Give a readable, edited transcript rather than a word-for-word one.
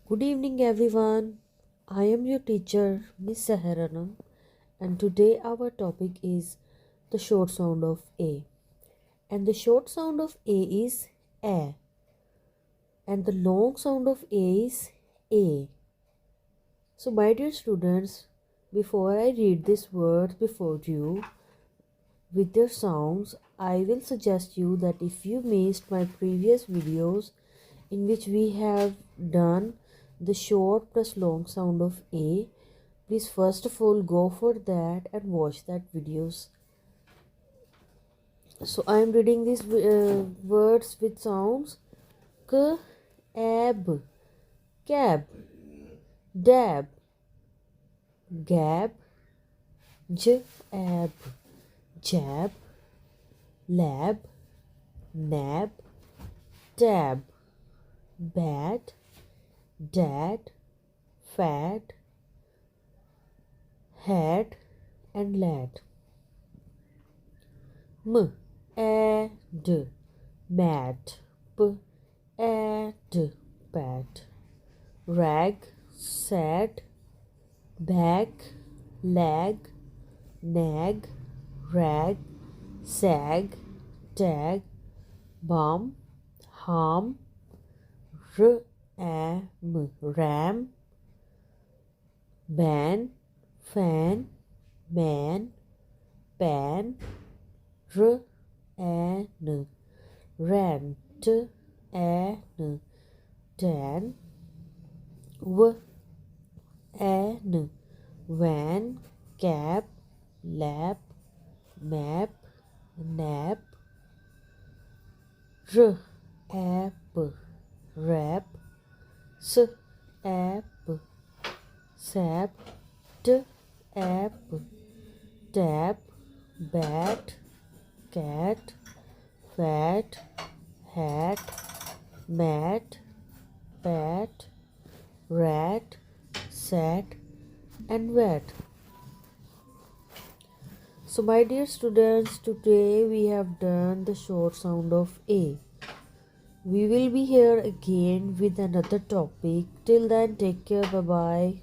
Good evening, everyone. I am your teacher, Miss Saharanam, and today our topic is the short sound of A. And the short sound of A is A, and the long sound of A is A. So, my dear students, before I read these words before you with their sounds, I will suggest you that if you missed my previous videos in which we have done the short plus long sound of A, please first of all go for that and watch that videos. So I am reading these words with sounds: k, ab, cab, dab, gab, j, ab, jab, lab, nab, tab, bat, dad, fat, hat, and lad. M, ad, mat, p, ad, pat, rag, sad, bag, lag, nag, rag, sag, tag, bum, harm, ram, ban, fan, man, pan, an, rant, an, tan, an, van, cap, lap, map, nap, app, rap, app, sap, app, tap, bat, cat, fat, hat, mat, pat, rat, sat, and wet. So my dear students, today we have done the short sound of A. We will be here again with another topic. Till then, take care. Bye bye.